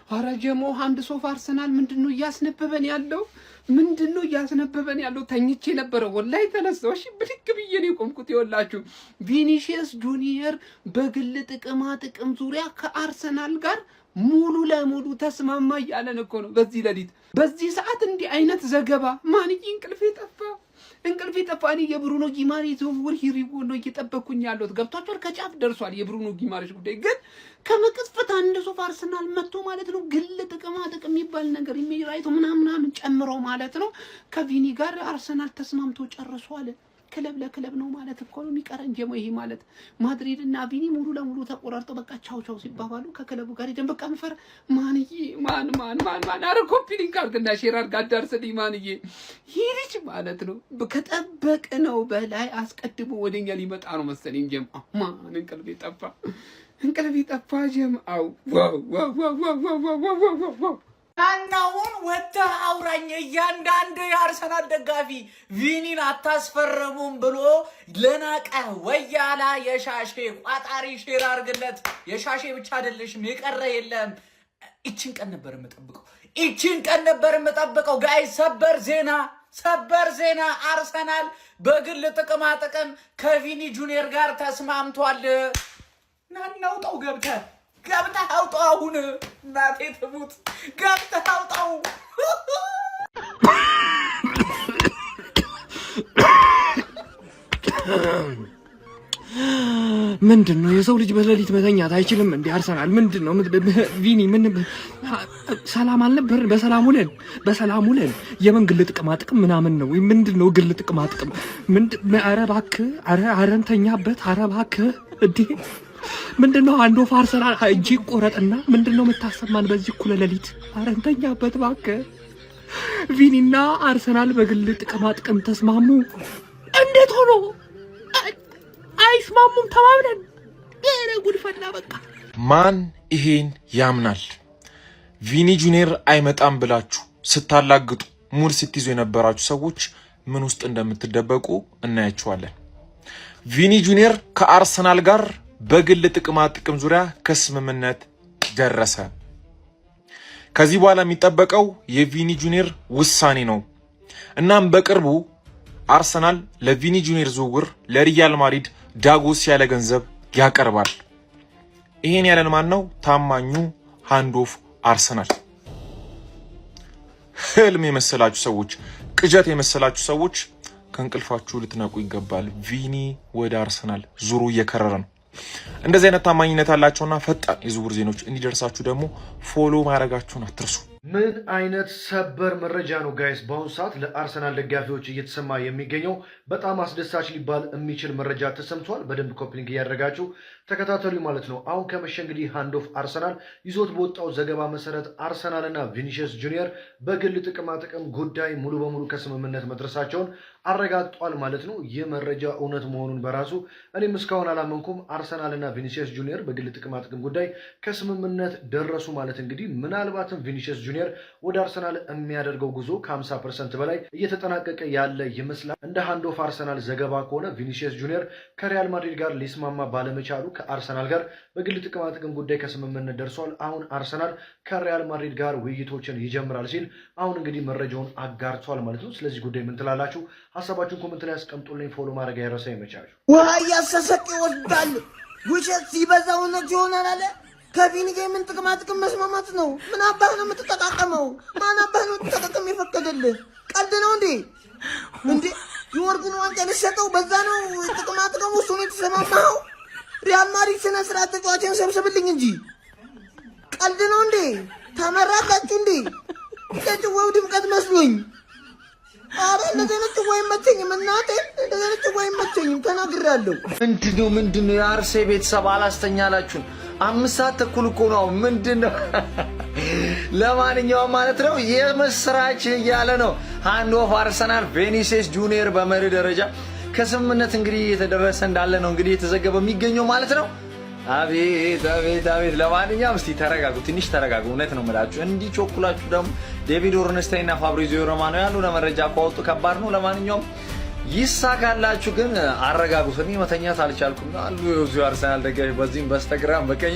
አረ ጀሞ አንድ ሶፍ አርሰናል ምንድነው እያስነበበን ያለው? ምንድነው እያስነበበን ያለው? ተኝቼ ነበረ ወላሂ ተነሳው። እሺ ብድግ ብዬ ነው የቆምኩት። ይኸውላችሁ ቪኒሺየስ ጁኒየር በግል ጥቅም ዙሪያ ከአርሰናል ጋር ሙሉ ለሙሉ ተስማማ እያለን እኮ ነው። በዚህ ሌሊት በዚህ ሰዓት እንዲህ አይነት ዘገባ ማን እንቅልፍ ጠፋ። እኔ የብሩኖ ጊማሬሽ ዝውውር ሂሪቦ ነው እየጠበኩኝ ያለሁት። ገብቷችኋል? ከጫፍ ደርሷል የብሩኖ ጊማሬሽ ጉዳይ። ግን ከመቅጽበት አንድ ሶፍ አርሰናል መጥቶ ማለት ነው ግል ጥቅም የሚባል ነገር የሚራይቶ ምናምን ጨምሮ ማለት ነው ከቪኒ ጋር አርሰናል ተስማምቶ ጨርሷል። ክለብ ለክለብ ነው ማለት እኮ ነው የሚቀረን ጀሞ። ይሄ ማለት ማድሪድ እና ቪኒ ሙሉ ለሙሉ ተቆራርጠው በቃ ቻው ሲባባሉ ከክለቡ ጋር ሄደን በቃ እንፈር ማን አረ ኮፒ ሊንክ አድርግና ሼር አድርግ አዳርስልኝ ማንዬ። ይህ ልጅ ማለት ነው ከጠበቅነው በላይ አስቀድሞ ወደኛ ሊመጣ ነው መሰለኝ ጀም። ማን እንቅልፌ ጠፋ ጀም። አው ዋው ናናውን ወጥተህ አውራኝ። እያንዳንዱ የአርሰናል ደጋፊ ቪኒን አታስፈረሙም ብሎ ለናቀህ ወያላ የሻሼ ቋጣሪ ሼር አድርግለት። የሻሼ ብቻ አይደለሽም የቀረ የለም። እቺን ቀን ነበር የምጠብቀው ጋይ። ሰበር ዜና አርሰናል በግል ጥቅም ከቪኒ ጁኒየር ጋር ተስማምቷል። ናናውጣው ገብተህ አውጣው። አሁን እናቴ ትሙት ገብተህ አውጣው። ምንድነው የሰው ልጅ በሌሊት መተኛት አይችልም እንዴ? አርሰናል ምንድነው? ቪኒ ምን ሰላም አልነበር? በሰላም ውለን የምን ግል ጥቅም ምናምን ነው? ምንድነው ግል ጥቅም? ኧረ እባክህ አረንተኛበት። ኧረ እባክህ እንዴ ምንድነው? አንድ ኦፍ አርሰናል እጅ ቆረጥና ምንድነው የምታሰማን በዚህ እኩለ ሌሊት? አረንተኛበት እባክህ። ቪኒና አርሰናል በግል ጥቅም ተስማሙ። እንዴት ሆኖ አይስማሙም? ተማምነን ጉድ ፈላ። በቃ ማን ይሄን ያምናል? ቪኒ ጁኒየር አይመጣም ብላችሁ ስታላግጡ ሙድ ስትይዙ የነበራችሁ ሰዎች ምን ውስጥ እንደምትደበቁ እናያችኋለን። ቪኒ ጁኒየር ከአርሰናል ጋር በግል ጥቅም ዙሪያ ከስምምነት ደረሰ። ከዚህ በኋላ የሚጠበቀው የቪኒ ጁኒየር ውሳኔ ነው። እናም በቅርቡ አርሰናል ለቪኒ ጁኒየር ዝውውር ለሪያል ማድሪድ ዳጎስ ያለ ገንዘብ ያቀርባል። ይሄን ያለን ማን ነው? ታማኙ ሃንድ ኦፍ አርሰናል። ህልም የመሰላችሁ ሰዎች፣ ቅዠት የመሰላችሁ ሰዎች ከእንቅልፋችሁ ልትነቁ ይገባል። ቪኒ ወደ አርሰናል ዙሩ እየከረረ ነው። እንደዚህ አይነት ታማኝነት ያላቸውና ፈጣን የዝውውር ዜናዎች እንዲደርሳችሁ ደግሞ ፎሎ ማድረጋችሁን አትርሱ። ምን አይነት ሰበር መረጃ ነው ጋይስ በአሁኑ ሰዓት ለአርሰናል ደጋፊዎች እየተሰማ የሚገኘው? በጣም አስደሳች ሊባል የሚችል መረጃ ተሰምቷል። በደንብ ኮፕሊንግ እያደረጋችሁ ተከታተሉ ማለት ነው። አሁን ከመሸ እንግዲህ ሃንድ ኦፍ አርሰናል ይዞት በወጣው ዘገባ መሰረት አርሰናል እና ቪኒሺየስ ጁኒየር በግል ጥቅም ጉዳይ ሙሉ በሙሉ ከስምምነት መድረሳቸውን አረጋግጧል ማለት ነው። ይህ መረጃ እውነት መሆኑን በራሱ እኔም እስካሁን አላመንኩም። አርሰናል እና ቪኒሺየስ ጁኒየር በግል ጥቅም ጉዳይ ከስምምነት ደረሱ ማለት እንግዲህ ምናልባትም ቪኒሺየስ ጁኒየር ወደ አርሰናል የሚያደርገው ጉዞ ከ50% በላይ እየተጠናቀቀ ያለ ይመስላል። እንደ ሃንድ ኦፍ አርሰናል ዘገባ ከሆነ ቪኒሺየስ ጁኒየር ከሪያል ማድሪድ ጋር ሊስማማ ባለመቻሉ ከአርሰናል ጋር በግል ጥቅም ጉዳይ ከስምምነት ደርሷል። አሁን አርሰናል ከሪያል ማድሪድ ጋር ውይይቶችን ይጀምራል ሲል አሁን እንግዲህ መረጃውን አጋርቷል ማለት ነው። ስለዚህ ጉዳይ ምን ትላላችሁ? ሀሳባችሁን ኮሜንት ላይ አስቀምጡልኝ። ፎሎ ማድረግ አይረሳ። ይመቻችሁ። ውሃ እያሰሰቅ ይወስዳል። ውሸት ሲበዛ እውነት ይሆናል አለ። ከቪኒ ጋር ምን ጥቅም መስማማት ነው? ምን አባህ ነው የምትጠቃቀመው? ማን አባህ ነው የምትጠቃቀም የፈቀደልህ? ቀልድ ነው እንዴ? የወርቁን ዋንጫ ልትሰጠው በዛ ነው ጥቅም እሱ ነው የተሰማማኸው? ሪያል ማድሪድ ስነ ስርዓት ተጫዋችን ሰብስብልኝ እንጂ ቀልድ ነው እንዴ? ተመራቃችሁ እንዴ? ለጭዋው ድምቀት መስሎኝ። አረ እንደዚህ ነው ጭዋው አይመቸኝም። እናቴ እንደዚህ ነው ጭዋው አይመቸኝም። ተናግሬያለሁ። ምንድነው የአርሴ ቤተሰብ አላስተኛላችሁን? 5 ሰዓት ተኩል እኮ ነው። ምንድነው? ለማንኛውም ማለት ነው የመስራች እያለ ነው ሃንድ ኦፍ አርሰናል ቪኒሺየስ ጁኒየር በመሪ ደረጃ ከስምምነት እንግዲህ የተደረሰ እንዳለ ነው እንግዲህ የተዘገበው የሚገኘው ማለት ነው። አቤት። ለማንኛውም እስቲ ተረጋጉ፣ ትንሽ ተረጋጉ። እውነት ነው የምላችሁ። እንዲህ ቾኩላችሁ ደግሞ ዴቪድ ኦርንስታይን እና ፋብሪዚዮ ሮማኖ ያሉ ለመረጃ ካወጡ ከባድ ነው። ለማንኛውም ይሳካላችሁ፣ ግን አረጋጉት። እኔ መተኛት አልቻልኩም አሉ የዚሁ አርሰናል ደጋፊ በዚህም በስተግራም በቀኝ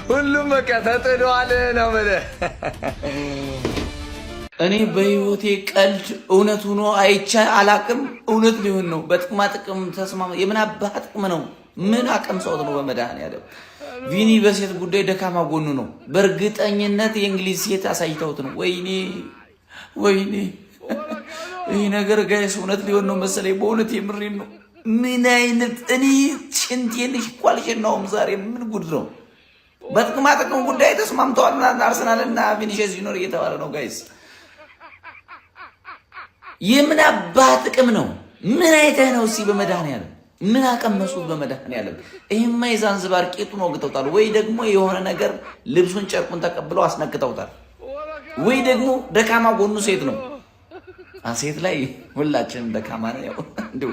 ሁሉም በቃ ተጥዷል ነው ማለት። እኔ በህይወቴ ቀልድ እውነት ሆኖ አይቼ አላቅም። እውነት ሊሆን ነው። በጥቅማ ጥቅም ተስማማ። የምን አባህ ጥቅም ነው? ምን አቅም ሰውት ነው? በመድኃኒዓለም ቪኒ በሴት ጉዳይ ደካማ ጎኑ ነው። በእርግጠኝነት የእንግሊዝ ሴት አሳይተውት ነው። ወይኔ ወይኔ፣ ይህ ነገር ጋይስ እውነት ሊሆን ነው መሰለኝ። በእውነት የምሬን ነው። ምን አይነት እኔ ሽንቴን ሽኳልሽናውም ዛሬ ምን ጉድ ነው? በጥቅማ ጥቅም ጉዳይ ተስማምተዋል አርሰናልና ቪኒሺየስ ጁኒየር እየተባለ ነው ጋይስ። የምን አባህ ጥቅም ነው? ምን አይተህ ነው? እስኪ በመድኃኒዓለም ምን አቀመሱት? በመድኃኒዓለም ይሄማ የዛንዝባር ቄጡን ወግተውታል፣ ወይ ደግሞ የሆነ ነገር ልብሱን ጨርቁን ተቀብለው አስነክተውታል፣ ወይ ደግሞ ደካማ ጎኑ ሴት ነው። ሴት ላይ ሁላችንም ደካማ ነው። እንደው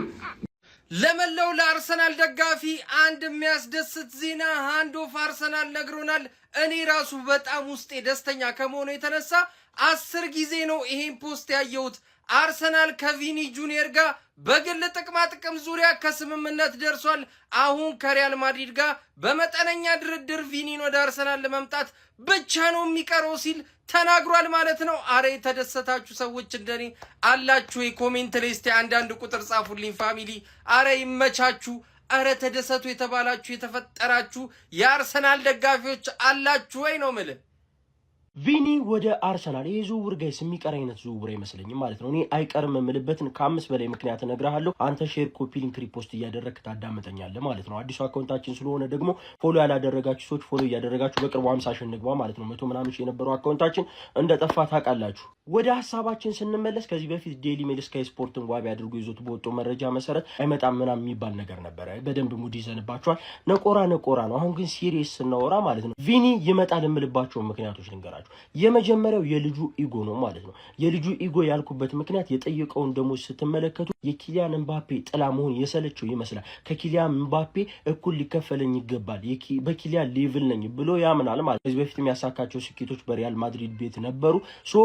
ለመላው ለአርሰናል ደጋፊ አንድ የሚያስደስት ዜና ሃንድ ኦፍ አርሰናል ነግሮናል። እኔ ራሱ በጣም ውስጤ ደስተኛ ከመሆኑ የተነሳ 10 ጊዜ ነው ይሄን ፖስት ያየሁት። አርሰናል ከቪኒ ጁኒየር ጋር በግል ጥቅማ ጥቅም ዙሪያ ከስምምነት ደርሷል። አሁን ከሪያል ማድሪድ ጋር በመጠነኛ ድርድር ቪኒን ወደ አርሰናል ለመምጣት ብቻ ነው የሚቀረው ሲል ተናግሯል ማለት ነው። አረ የተደሰታችሁ ሰዎች እንደኔ አላችሁ? የኮሜንት ላይ እስቲ አንዳንድ ቁጥር ጻፉልኝ ፋሚሊ። አረ ይመቻችሁ። አረ ተደሰቱ የተባላችሁ የተፈጠራችሁ የአርሰናል ደጋፊዎች አላችሁ ወይ ነው የምልህ። ቪኒ ወደ አርሰናል ይሄ ዝውውር ጋይስ የሚቀር አይነት ዝውውር አይመስለኝም ማለት ነው። እኔ አይቀርም የምልበትን ከ5 በላይ ምክንያት እነግርሃለሁ። አንተ ሼር፣ ኮፒ፣ ሊንክ፣ ሪፖስት እያደረግክ ታዳምጠኛለህ ማለት ነው። አዲሱ አካውንታችን ስለሆነ ደግሞ ፎሎ ያላደረጋችሁ ሰዎች ፎሎ እያደረጋችሁ በቅርቡ 50 ሺህ እንግባ ማለት ነው። 100 ምናምን ሺህ የነበረው አካውንታችን እንደጠፋ ታውቃላችሁ። ወደ ሀሳባችን ስንመለስ ከዚህ በፊት ዴይሊ ሜል ስካይ ስፖርትን ዋቢ አድርጎ ይዞት በወጣው መረጃ መሰረት አይመጣም ምናምን የሚባል ነገር ነበረ። በደንብ ሙድ ይዘንባችኋል። ነቆራ ነው። አሁን ግን ሲሪየስ ስናወራ ማለት ነው ቪኒ ይመጣል የምልባቸው ምክንያቶች ልንገራችሁ። የመጀመሪያው የልጁ ኢጎ ነው ማለት ነው። የልጁ ኢጎ ያልኩበት ምክንያት የጠየቀውን ደሞዝ ስትመለከቱ የኪሊያን ምባፔ ጥላ መሆን የሰለቸው ይመስላል። ከኪሊያን ምባፔ እኩል ሊከፈለኝ ይገባል፣ በኪሊያን ሌቭል ነኝ ብሎ ያምናል ማለት። ከዚህ በፊት የሚያሳካቸው ስኬቶች በሪያል ማድሪድ ቤት ነበሩ።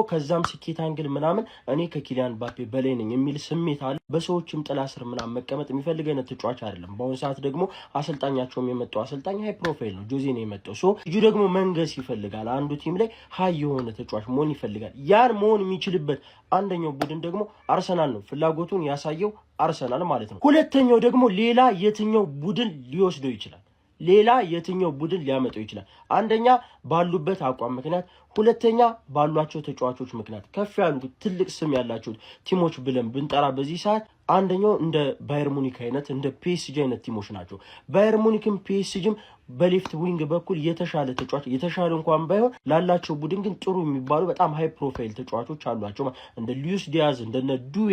ከዛም ስኬት አንግል ምናምን እኔ ከኪሊያን ምባፔ በላይ ነኝ የሚል ስሜት አለ። በሰዎችም ጥላ ስር ምናምን መቀመጥ የሚፈልግ አይነት ተጫዋች አይደለም። በአሁኑ ሰዓት ደግሞ አሰልጣኛቸውም የመጣው አሰልጣኝ ሃይ ፕሮፋይል ነው፣ ጆዜ ነው የመጣው። ልጁ ደግሞ መንገስ ይፈልጋል። አንዱ ቲም ላይ ሃይ የሆነ ተጫዋች መሆን ይፈልጋል። ያን መሆን የሚችልበት አንደኛው ቡድን ደግሞ አርሰናል ነው። ፍላጎቱን ያሳየው አርሰናል ማለት ነው። ሁለተኛው ደግሞ ሌላ የትኛው ቡድን ሊወስደው ይችላል? ሌላ የትኛው ቡድን ሊያመጣው ይችላል? አንደኛ ባሉበት አቋም ምክንያት፣ ሁለተኛ ባሏቸው ተጫዋቾች ምክንያት። ከፍ ያሉ ትልቅ ስም ያላቸው ቲሞች ብለን ብንጠራ በዚህ ሰዓት አንደኛው እንደ ባየር ሙኒክ አይነት እንደ ፒኤስጂ አይነት ቲሞች ናቸው። ባየር ሙኒክም ፒኤስጂም በሌፍት ዊንግ በኩል የተሻለ ተጫዋች የተሻለ እንኳን ባይሆን ላላቸው ቡድን ግን ጥሩ የሚባሉ በጣም ሃይ ፕሮፋይል ተጫዋቾች አሏቸው። እንደ ሉዊስ ዲያዝ፣ እንደነ ዱዌ፣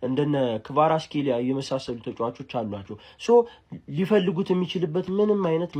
እንደነ ክቫራትስኬሊያ የመሳሰሉ ተጫዋቾች አሏቸው። ሊፈልጉት የሚችልበት ምንም አይነት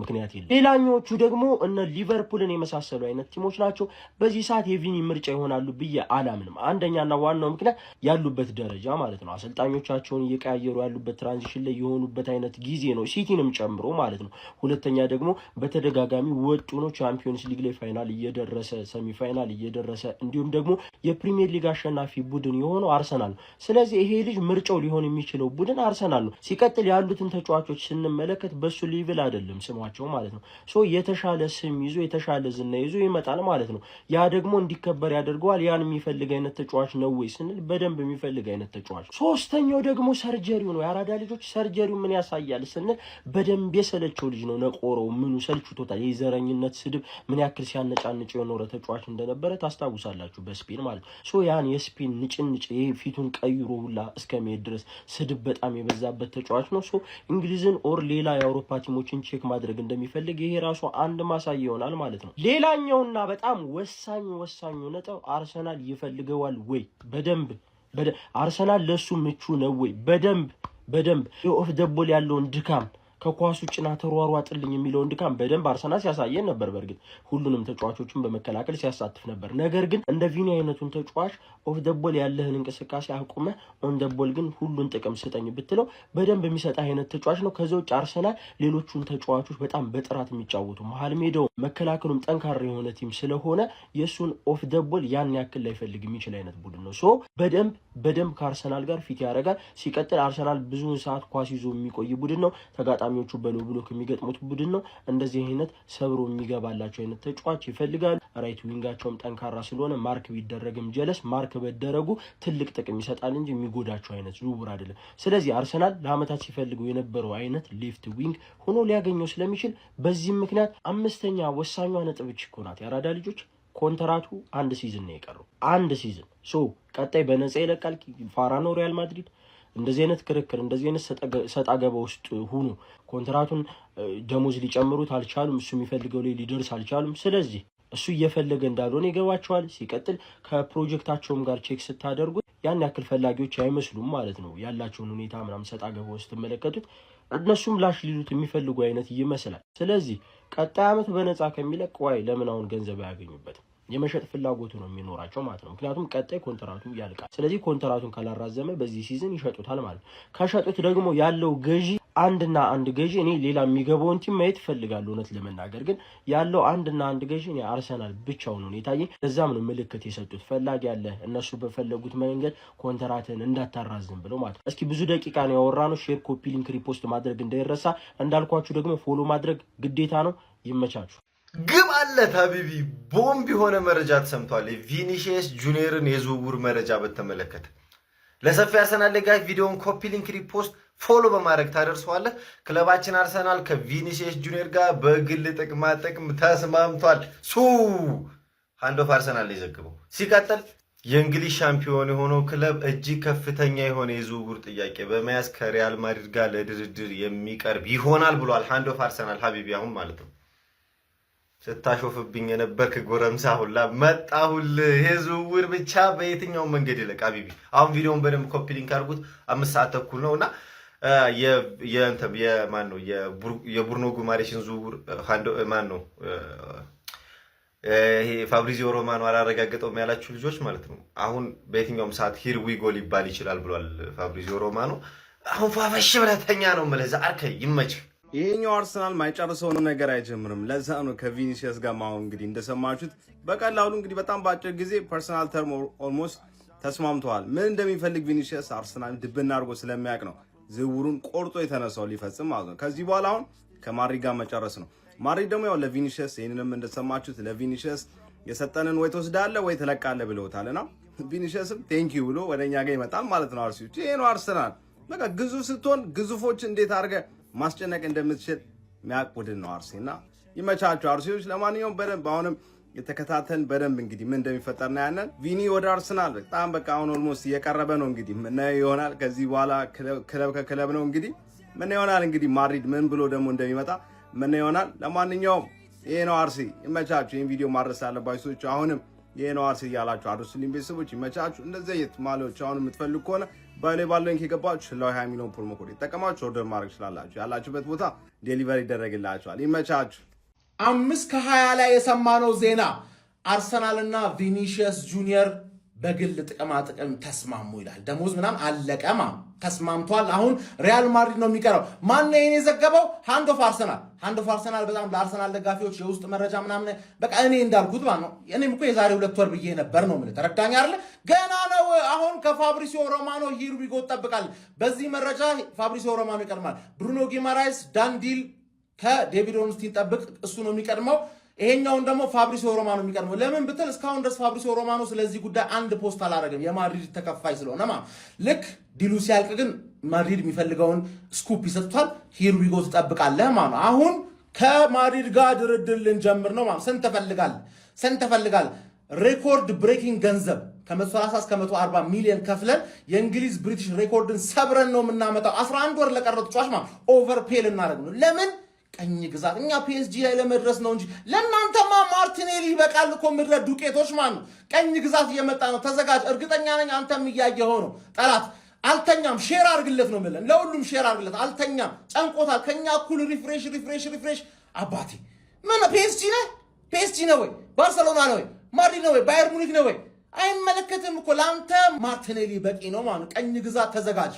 ምክንያት የለም። ሌላኞቹ ደግሞ እነ ሊቨርፑልን የመሳሰሉ አይነት ቲሞች ናቸው። በዚህ ሰዓት የቪኒ ምርጫ ይሆናሉ ብዬ አላምንም። አንደኛና ዋናው ምክንያት ያሉበት ደረጃ ማለት ነው። አሰልጣኞቻቸውን እየቀያየሩ ያሉበት ትራንዚሽን ላይ የሆኑበት አይነት ጊዜ ነው፣ ሲቲንም ጨምሮ ማለት ነው። ሁለተኛ ደግሞ በተደጋጋሚ ወጡ ነው ቻምፒዮንስ ሊግ ላይ ፋይናል እየደረሰ ሰሚ ፋይናል እየደረሰ እንዲሁም ደግሞ የፕሪሚየር ሊግ አሸናፊ ቡድን የሆነው አርሰናል ነው። ስለዚህ ይሄ ልጅ ምርጫው ሊሆን የሚችለው ቡድን አርሰናል ነው። ሲቀጥል ያሉትን ተጫዋቾች ስንመለከት በሱ ሌቭል አይደለም ስማቸው ማለት ነው። የተሻለ ስም ይዞ የተሻለ ዝና ይዞ ይመጣል ማለት ነው። ያ ደግሞ እንዲከበር ያደርገዋል። ያን የሚፈልግ አይነት ተጫዋች ነው ወይ ስንል በደንብ የሚፈልግ አይነት ተጫዋች። ሶስተኛው ደግሞ ሰርጀሪው ነው። የአራዳ ልጆች ሰርጀሪው ምን ያሳያል ስንል በደንብ የሰለቸው ልጅ ነው። ነቆረው ምኑ ሰልችቶታል። የዘረኝነት ስድብ ምን ያክል ሲያነጫንጭ የኖረ ተጫዋች እንደነበረ ታስታውሳላችሁ በስፔን ማለት ነው። ያን የስፔን ንጭንጭ ይሄ ፊቱን ቀይሮ ሁላ እስከመሄድ ድረስ ስድብ በጣም የበዛበት ተጫዋች ነው። እንግሊዝን ኦር ሌላ የአውሮፓ ቲሞችን ቼክ ማድረግ እንደሚፈልግ ይሄ ራሱ አንድ ማሳያ ይሆናል ማለት ነው። ሌላኛውና በጣም ወሳኙ ነጥብ አርሰናል ይፈልገዋል ወይ? በደንብ አርሰናል ለሱ ምቹ ነው ወይ? በደንብ የኦፍ ደቦል ያለውን ድካም ከኳሱ ጭና ተሯሯጥልኝ የሚለውን ድካም በደንብ አርሰናል ሲያሳየን ነበር። በእርግጥ ሁሉንም ተጫዋቾችን በመከላከል ሲያሳትፍ ነበር። ነገር ግን እንደ ቪኒ አይነቱን ተጫዋች ኦፍ ደቦል ያለህን እንቅስቃሴ አቁመህ ኦን ደቦል ግን ሁሉን ጥቅም ስጠኝ ብትለው በደንብ የሚሰጥ አይነት ተጫዋች ነው። ከዛ ውጭ አርሰናል ሌሎቹን ተጫዋቾች በጣም በጥራት የሚጫወቱ መሀል ሜዳው መከላከሉም ጠንካራ የሆነ ቲም ስለሆነ የእሱን ኦፍ ደቦል ያን ያክል ላይፈልግ የሚችል አይነት ቡድን ነው። በደንብ ከአርሰናል ጋር ፊት ያደርጋል። ሲቀጥል አርሰናል ብዙውን ሰዓት ኳስ ይዞ የሚቆይ ቡድን ነው። ተጋጣሚ ተጋጣሚዎቹ በሎ ብሎክ የሚገጥሙት ቡድን ነው። እንደዚህ አይነት ሰብሮ የሚገባላቸው አይነት ተጫዋች ይፈልጋሉ። ራይት ዊንጋቸውም ጠንካራ ስለሆነ ማርክ ቢደረግም ጀለስ ማርክ በደረጉ ትልቅ ጥቅም ይሰጣል እንጂ የሚጎዳቸው አይነት ዝውውር አይደለም። ስለዚህ አርሰናል ለአመታት ሲፈልገው የነበረው አይነት ሌፍት ዊንግ ሆኖ ሊያገኘው ስለሚችል በዚህም ምክንያት አምስተኛ ወሳኟ ነጥብ እኮ ናት። ያራዳ ልጆች ኮንትራቱ 1 ሲዝን ነው የቀረው። 1 ሲዝን ቀጣይ በነፃ ይለቃል። ፋራኖ ሪያል ማድሪድ እንደዚህ አይነት ክርክር እንደዚህ አይነት ሰጣ ገባ ውስጥ ሁኑ ኮንትራቱን ደሞዝ ሊጨምሩት አልቻሉም። እሱ የሚፈልገው ላይ ሊደርስ አልቻሉም። ስለዚህ እሱ እየፈለገ እንዳልሆነ ይገባቸዋል። ሲቀጥል ከፕሮጀክታቸውም ጋር ቼክ ስታደርጉት ያን ያክል ፈላጊዎች አይመስሉም ማለት ነው። ያላቸውን ሁኔታ ምናምን ሰጣ ገባ ውስጥ ተመለከቱት። እነሱም ላሽ ሊሉት የሚፈልጉ አይነት ይመስላል። ስለዚህ ቀጣይ አመት በነፃ ከሚለቅ ዋይ ለምን አሁን ገንዘብ አያገኙበትም? የመሸጥ ፍላጎቱ ነው የሚኖራቸው ማለት ነው። ምክንያቱም ቀጣይ ኮንትራቱ ያልቃል። ስለዚህ ኮንትራቱን ካላራዘመ በዚህ ሲዝን ይሸጡታል ማለት ነው። ከሸጡት ደግሞ ያለው ገዢ አንድ ገዢ እኔ ሌላ የሚገባውን ቲም ማየት እፈልጋለሁ። እውነት ለመናገር ግን ያለው አንድ ገዢ እኔ አርሰናል ብቻውን ነው የታየኝ። ለዛም ነው ምልክት የሰጡት። ፈላጊ ያለ እነሱ በፈለጉት መንገድ ኮንትራትን እንዳታራዝም ብለው ማለት ነው። እስኪ ብዙ ደቂቃ ነው ያወራነው። ሼር፣ ኮፒ ሊንክ፣ ሪፖስት ማድረግ እንዳይረሳ። እንዳልኳችሁ ደግሞ ፎሎ ማድረግ ግዴታ ነው። ይመቻችሁ። ግብ አለት ሀቢቢ ቦምብ የሆነ መረጃ ተሰምቷል። ቪኒሺየስ ጁኒየርን የዝውውር መረጃ በተመለከተ ለሰፊ አርሰናል ደጋፊ ቪዲዮውን ኮፒ ሊንክ፣ ሪፖስት፣ ፎሎ በማድረግ ታደርሰዋለህ። ክለባችን አርሰናል ከቪኒሺየስ ጁኒየር ጋር በግል ጥቅማ ጥቅም ተስማምቷል። ሃንድ ኦፍ አርሰናል የዘግበው። ሲቀጥል የእንግሊዝ ሻምፒዮን የሆነው ክለብ እጅግ ከፍተኛ የሆነ የዝውውር ጥያቄ በመያዝ ከሪያል ማድሪድ ጋር ለድርድር የሚቀርብ ይሆናል ብሏል። ሃንድ ኦፍ አርሰናል ሀቢቢ አሁን ማለት ነው። ስታሾፍብኝ የነበርክ ጎረምሳ ሁላ መጣሁልህ። ይሄ ዝውውር ብቻ በየትኛው መንገድ ይለቅ ሀቢቢ። አሁን ቪዲዮውን በደንብ ኮፒ ሊንክ አድርጉት። 5 ሰዓት ተኩል ነው እና የቡርኖ ጉማሬሽን ዝውውር ይሄ ፋብሪዚዮ ሮማኖ አላረጋገጠውም ያላችሁ ልጆች ማለት ነው። አሁን በየትኛውም ሰዓት ሂር ዊ ጎ ሊባል ይችላል ብሏል ፋብሪዚዮ ሮማኖ። አሁን ፋፈሽ ብለተኛ ነው መለዛ አርከ ይመችህ። ይሄኛው አርሰናል ማይጨርሰውን ነገር አይጀምርም። ለዛ ነው ከቪኒሺየስ ጋር ማው እንግዲህ እንደሰማችሁት በቀላሉ እንግዲህ በጣም በአጭር ጊዜ ፐርሰናል ተርም ኦልሞስት ተስማምተዋል። ምን እንደሚፈልግ ቪኒሺየስ አርሰናል ድብና አድርጎ ስለሚያውቅ ነው ዝውውሩን ቆርጦ የተነሳው ሊፈጽም ማለት ነው። ከዚህ በኋላ አሁን ከማድሪድ ጋር መጨረስ ነው። ማድሪድ ደግሞ ያው ለቪኒሺየስ ይሄንንም እንደሰማችሁት ለቪኒሺየስ የሰጠንን ወይ ትወስዳለህ ወይ ትለቃለህ ብለውታልና ቪኒሺየስም ቴንኪዩ ብሎ ወደኛ ጋር ይመጣል ማለት ነው። አርሲዎች ይሄ ነው አርሰናል። በቃ ግዙፍ ስትሆን ግዙፎች እንዴት አድርገህ ማስጨነቅ እንደምትችል የሚያውቅ ቡድን ነው አርሴና። ይመቻችሁ አርሴዎች። ለማንኛውም በደንብ አሁንም የተከታተን በደንብ እንግዲህ ምን እንደሚፈጠር ነው ያንን። ቪኒ ወደ አርሰናል በጣም በቃ አሁን ኦልሞስት እየቀረበ ነው እንግዲህ ምናየው ይሆናል። ከዚህ በኋላ ክለብ ከክለብ ነው እንግዲህ ምን ይሆናል እንግዲህ ማድሪድ ምን ብሎ ደግሞ እንደሚመጣ ምን ይሆናል። ለማንኛውም ይሄ ነው አርሴ። ይመቻችሁ። ይሄን ቪዲዮ ማድረስ ያለባችሁ ሰዎች አሁንም ይሄ ነው አርሴ እያላችሁ አድርሱልኝ ቤተሰቦች። ይመቻችሁ። እንደዚህ አይነት ማሊያዎች አሁን የምትፈልጉ ከሆነ ባይሌ ባለኝ ከገባችሁ ላው 20 ሚሊዮን ፕሮሞ ኮድ ተጠቀማችሁ ኦርደር ማድረግ ትችላላችሁ። ያላችሁበት ቦታ ዴሊቨሪ ይደረግላችኋል። ይመቻችሁ። 5 ከ20 ላይ የሰማነው ዜና አርሰናልና ቪኒሺየስ ጁኒየር በግል ጥቅማ ጥቅም ተስማሙ ይላል። ደሞዝ ምናምን አለቀማ ተስማምቷል። አሁን ሪያል ማድሪድ ነው የሚቀረው። ማን ነው የዘገበው? ሃንድ ኦፍ አርሰናል። ሃንድ ኦፍ አርሰናል በጣም ለአርሰናል ደጋፊዎች የውስጥ መረጃ ምናምን በቃ እኔ እንዳልኩት ማለት ነው። እኔም እኮ የዛሬ 2 ወር ብዬ ነበር ነው ማለት ተረዳኝ አይደል? ገና ነው። አሁን ከፋብሪሲዮ ሮማኖ ሂር ዊ ጎ ተጠብቃል። በዚህ መረጃ ፋብሪሲዮ ሮማኖ ይቀድማል። ብሩኖ ጊማራይስ ዳንዲል ከዴቪድ ኦርንስቲን ጠብቅ፣ እሱ ነው የሚቀድመው። ይሄኛውን ደግሞ ፋብሪሲዮ ሮማኖ የሚቀድመው። ለምን ብትል እስካሁን ድረስ ፋብሪሲዮ ሮማኖ ስለዚህ ጉዳይ አንድ ፖስት አላደረገም፣ የማድሪድ ተከፋይ ስለሆነ ማለት። ልክ ዲሉ ሲያልቅ ግን ማድሪድ የሚፈልገውን ስኩፕ ይሰጥቷል። ሂር ዊ ጎ ትጠብቃለህ ማለት ነው። አሁን ከማድሪድ ጋር ድርድር ልንጀምር ነው ማለት። ስንት ተፈልጋል? ሬኮርድ ብሬኪንግ ገንዘብ ከ130 እስከ 140 ሚሊዮን ከፍለን የእንግሊዝ ብሪቲሽ ሬኮርድን ሰብረን ነው የምናመጣው። 11 ወር ለቀረው ተጫዋች ማለት ኦቨር ፔ ልናደርግ ነው። ለምን? ቀኝ ግዛት። እኛ ፒኤስጂ ላይ ለመድረስ ነው እንጂ ለእናንተማ ማርቲኔሊ ይበቃል እኮ ምድረ ዱቄቶች ማለት ነው። ቀኝ ግዛት እየመጣ ነው። ተዘጋጅ። እርግጠኛ ነኝ አንተም እያየኸው ነው። ጠላት አልተኛም። ሼር አድርግለት ነው የምልህ። ለሁሉም ሼር አድርግለት። አልተኛም። ጨንቆታል። ከኛ እኩል ሪፍሬሽ። አባቴ ምን ፒኤስጂ ነው ወይ ባርሰሎና ነው ወይ ማድሪድ ነው ወይ ባየር ሙኒክ ነው ወይ? አይመለከትም እኮ ለአንተ ማርቲኔሊ በቂ ነው ማለት። ቀኝ ግዛት ተዘጋጅ።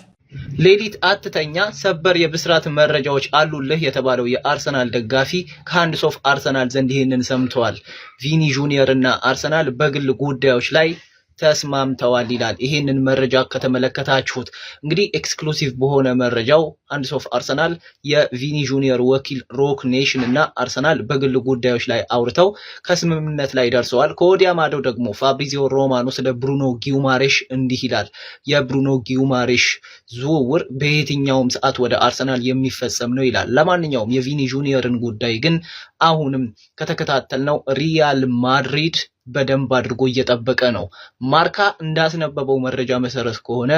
ሌሊት አትተኛ፣ ሰበር የብስራት መረጃዎች አሉልህ የተባለው የአርሰናል ደጋፊ ከሃንድስ ኦፍ አርሰናል ዘንድ ይህንን ሰምተዋል። ቪኒ ጁኒየር እና አርሰናል በግል ጉዳዮች ላይ ተስማምተዋል ይላል። ይሄንን መረጃ ከተመለከታችሁት እንግዲህ ኤክስክሉሲቭ በሆነ መረጃው ሃንድስ ኦፍ አርሰናል የቪኒ ጁኒየር ወኪል ሮክ ኔሽን እና አርሰናል በግል ጉዳዮች ላይ አውርተው ከስምምነት ላይ ደርሰዋል። ከወዲያ ማዶ ደግሞ ፋብሪዚዮ ሮማኖ ስለ ብሩኖ ጊዩማሬሽ እንዲህ ይላል። የብሩኖ ጊዩማሬሽ ዝውውር በየትኛውም ሰዓት ወደ አርሰናል የሚፈጸም ነው ይላል። ለማንኛውም የቪኒ ጁኒየርን ጉዳይ ግን አሁንም ከተከታተልነው ሪያል ማድሪድ በደንብ አድርጎ እየጠበቀ ነው። ማርካ እንዳስነበበው መረጃ መሰረት ከሆነ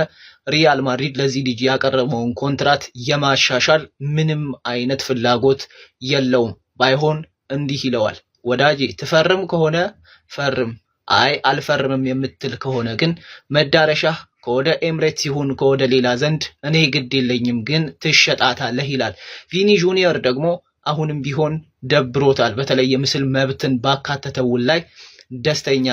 ሪያል ማድሪድ ለዚህ ልጅ ያቀረበውን ኮንትራት የማሻሻል ምንም አይነት ፍላጎት የለውም። ባይሆን እንዲህ ይለዋል፣ ወዳጄ ትፈርም ከሆነ ፈርም፣ አይ አልፈርምም የምትል ከሆነ ግን መዳረሻ ከወደ ኤምሬትስ ይሁን ከወደ ሌላ ዘንድ እኔ ግድ የለኝም፣ ግን ትሸጣታለህ ይላል። ቪኒ ጁኒየር ደግሞ አሁንም ቢሆን ደብሮታል። በተለይ የምስል መብትን ባካተተው ውል ላይ ደስተኛ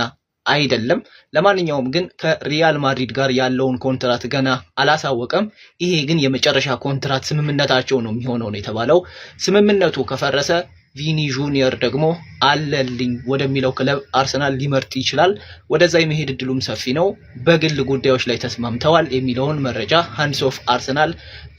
አይደለም። ለማንኛውም ግን ከሪያል ማድሪድ ጋር ያለውን ኮንትራት ገና አላሳወቀም። ይሄ ግን የመጨረሻ ኮንትራት ስምምነታቸው ነው የሚሆነው ነው የተባለው። ስምምነቱ ከፈረሰ ቪኒ ጁኒየር ደግሞ አለልኝ ወደሚለው ክለብ አርሰናል ሊመርጥ ይችላል። ወደዛ የመሄድ እድሉም ሰፊ ነው። በግል ጉዳዮች ላይ ተስማምተዋል የሚለውን መረጃ ሃንድስ ኦፍ አርሰናል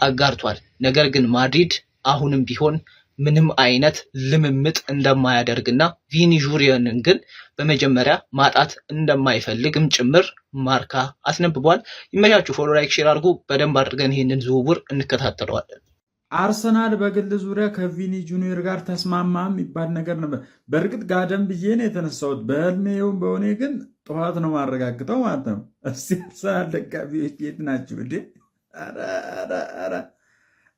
አጋርቷል። ነገር ግን ማድሪድ አሁንም ቢሆን ምንም አይነት ልምምጥ እንደማያደርግና ቪኒ ጁኒየርን ግን በመጀመሪያ ማጣት እንደማይፈልግም ጭምር ማርካ አስነብቧል። ይመቻችሁ። ፎሎ፣ ላይክ፣ ሼር አድርጉ። በደንብ አድርገን ይህንን ዝውውር እንከታተለዋለን። አርሰናል በግል ዙሪያ ከቪኒ ጁኒየር ጋር ተስማማ የሚባል ነገር ነበር። በእርግጥ ጋደም ብዬ ነው የተነሳሁት። በህልሜውም በሆኔ ግን ጠዋት ነው ማረጋግጠው ማለት ነው። እስቲ አርሰናል ደጋፊዎች የት ናችሁ እንዴ?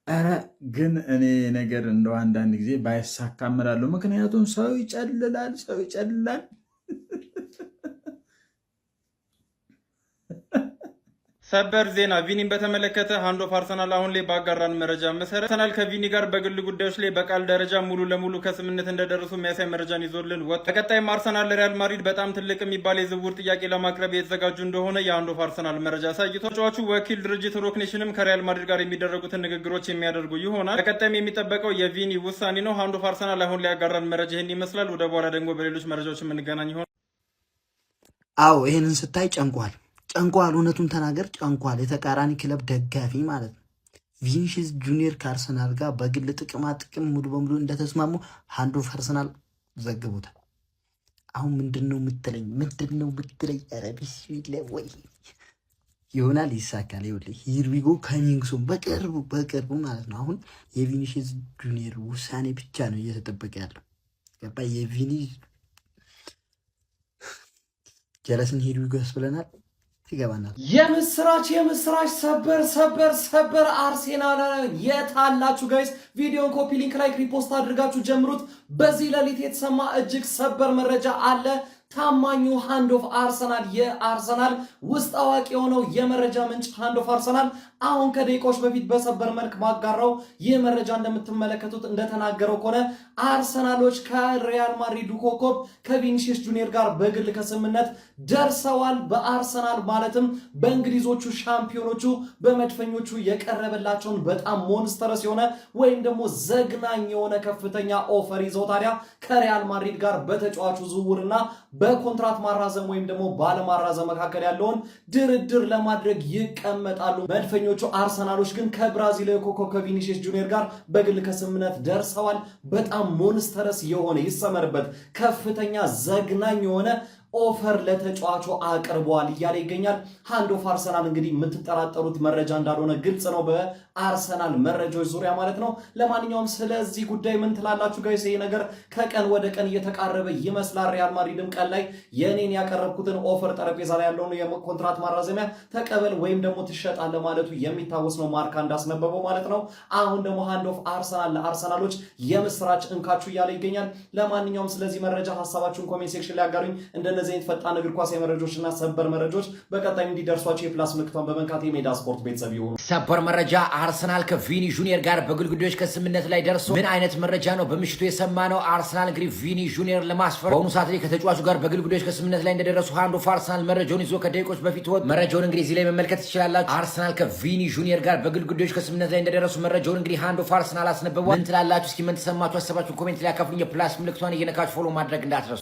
ኧረ ግን እኔ ነገር እንደው አንዳንድ ጊዜ ባይሳካ እምላለሁ። ምክንያቱም ሰው ይጨልላል። ሰበር ዜና ቪኒን በተመለከተ ሃንድ ኦፍ አርሰናል አሁን ላይ ባጋራን መረጃ መሰረት አርሰናል ከቪኒ ጋር በግል ጉዳዮች ላይ በቃል ደረጃ ሙሉ ለሙሉ ከስምምነት እንደደረሱ የሚያሳይ መረጃን ይዞልን ወጥ። በቀጣይም አርሰናል ለሪያል ማድሪድ በጣም ትልቅ የሚባል የዝውውር ጥያቄ ለማቅረብ የተዘጋጁ እንደሆነ የሃንድ ኦፍ አርሰናል መረጃ አሳይቷል። ተጫዋቹ ወኪል ድርጅት ሮክ ኔሽንም ከሪያል ማድሪድ ጋር የሚደረጉትን ንግግሮች የሚያደርጉ ይሆናል። በቀጣይም የሚጠበቀው የቪኒ ውሳኔ ነው። ሃንድ ኦፍ አርሰናል አሁን ላይ ያጋራን መረጃ ይህን ይመስላል። ወደ በኋላ ደግሞ በሌሎች መረጃዎች የምንገናኝ ይሆናል። አዎ ይህንን ስታይ ጨንቋል። እውነቱን ተናገር፣ ጨንቋል። የተቃራኒ ክለብ ደጋፊ ማለት ነው። ቪኒሺየስ ጁኒየር ከአርሰናል ጋር በግል ጥቅማ ጥቅም ሙሉ በሙሉ እንደተስማሙ ሃንድ ኦፍ አርሰናል ዘግቦታል። አሁን ምንድን ነው የምትለኝ? ኧረ ቢስሚላ ወይ ይሆናል፣ ይሳካል። ይኸውልህ ሂርዊጎ ከሚንግሶን በቅርቡ ማለት ነው። አሁን የቪኒሺየስ ጁኒየር ውሳኔ ብቻ ነው እየተጠበቀ ያለው። ገባ? የቪኒ ጀለስን ሂርዊጎ ያስብለናል። ይገባናል። የምስራች ሰበር አርሴናል የታላችሁ ጋይስ፣ ቪዲዮን ኮፒ ሊንክ ላይ ሪፖስት አድርጋችሁ ጀምሩት። በዚህ ሌሊት የተሰማ እጅግ ሰበር መረጃ አለ። ታማኙ ሃንድ ኦፍ አርሰናል የአርሰናል ውስጥ አዋቂ የሆነው የመረጃ ምንጭ ሃንድ ኦፍ አርሰናል አሁን ከደቂቃዎች በፊት በሰበር መልክ ማጋራው ይህ መረጃ እንደምትመለከቱት እንደተናገረው ከሆነ አርሰናሎች ከሪያል ማድሪዱ ኮከብ ከቪኒሺየስ ጁኒየር ጋር በግል ከስምምነት ደርሰዋል። በአርሰናል ማለትም በእንግሊዞቹ ሻምፒዮኖቹ በመድፈኞቹ የቀረበላቸውን በጣም ሞንስተረስ የሆነ ወይም ደግሞ ዘግናኝ የሆነ ከፍተኛ ኦፈር ይዘው ታዲያ ከሪያል ማድሪድ ጋር በተጫዋቹ ዝውውርና በኮንትራት ማራዘም ወይም ደግሞ ባለማራዘም መካከል ያለውን ድርድር ለማድረግ ይቀመጣሉ። መድፈኞቹ አርሰናሎች ግን ከብራዚላዊ ኮከብ ከቪኒሺየስ ጁኒየር ጋር በግል ከስምምነት ደርሰዋል። በጣም ሞንስተረስ የሆነ ይሰመርበት ከፍተኛ ዘግናኝ የሆነ ኦፈር ለተጫዋቹ አቅርበዋል እያለ ይገኛል። ሃንድ ኦፍ አርሰናል እንግዲህ የምትጠራጠሩት መረጃ እንዳልሆነ ግልጽ ነው፣ በአርሰናል መረጃዎች ዙሪያ ማለት ነው። ለማንኛውም ስለዚህ ጉዳይ ምን ትላላችሁ ጋይስ? ይሄ ነገር ከቀን ወደ ቀን እየተቃረበ ይመስላል። ሪያል ማድሪድም ቀን ላይ የኔን ያቀረብኩትን ኦፈር ጠረጴዛ ላይ ያለውን የኮንትራት ማራዘሚያ ተቀበል ወይም ደግሞ ትሸጣለህ ማለቱ የሚታወስ ነው፣ ማርካ እንዳስነበበው ማለት ነው። አሁን ደግሞ ሃንድ ኦፍ አርሰናል ለአርሰናሎች የምስራች እንካችሁ እያለ ይገኛል። ለማንኛውም ስለዚህ መረጃ ሀሳባችሁን ኮሜንት ሴክሽን ላይ አጋሩኝ። እንደነዚህ ፈጣን እግር ኳስ መረጃዎችና ሰበር መረጃዎች በቀጣይ እንዲደርሷቸው የፕላስ ምልክቷን በመንካት የሜዳ ስፖርት ቤተሰብ ይሁኑ። ሰበር መረጃ፣ አርሰናል ከቪኒ ጁኒየር ጋር በግል ጉዳዮች ከስምምነት ላይ ደርሶ ምን አይነት መረጃ ነው በምሽቱ የሰማነው? አርሰናል እንግዲህ ቪኒ ጁኒየር ለማስፈር በአሁኑ ሰዓት ላይ ከተጫዋቹ ጋር በግል ጉዳዮች ከስምምነት ላይ እንደደረሱ ሃንድ ኦፍ አርሰናል መረጃውን ይዞ ከደቂቆች በፊት ወጥ መረጃውን እንግዲህ እዚህ ላይ መመልከት ትችላላችሁ። አርሰናል ከቪኒ ጁኒየር ጋር በግል ጉዳዮች ከስምምነት ላይ እንደደረሱ መረጃውን እንግዲህ ሃንድ ኦፍ አርሰናል አስነበቧል። ምን ትላላችሁ? እስኪ ምን ተሰማችሁ? ሀሳባችሁን ኮሜንት ላይ አካፍሉኝ። የፕላስ ምልክቷን እየነካችሁ ፎሎ ማድረግ እንዳትረሱ።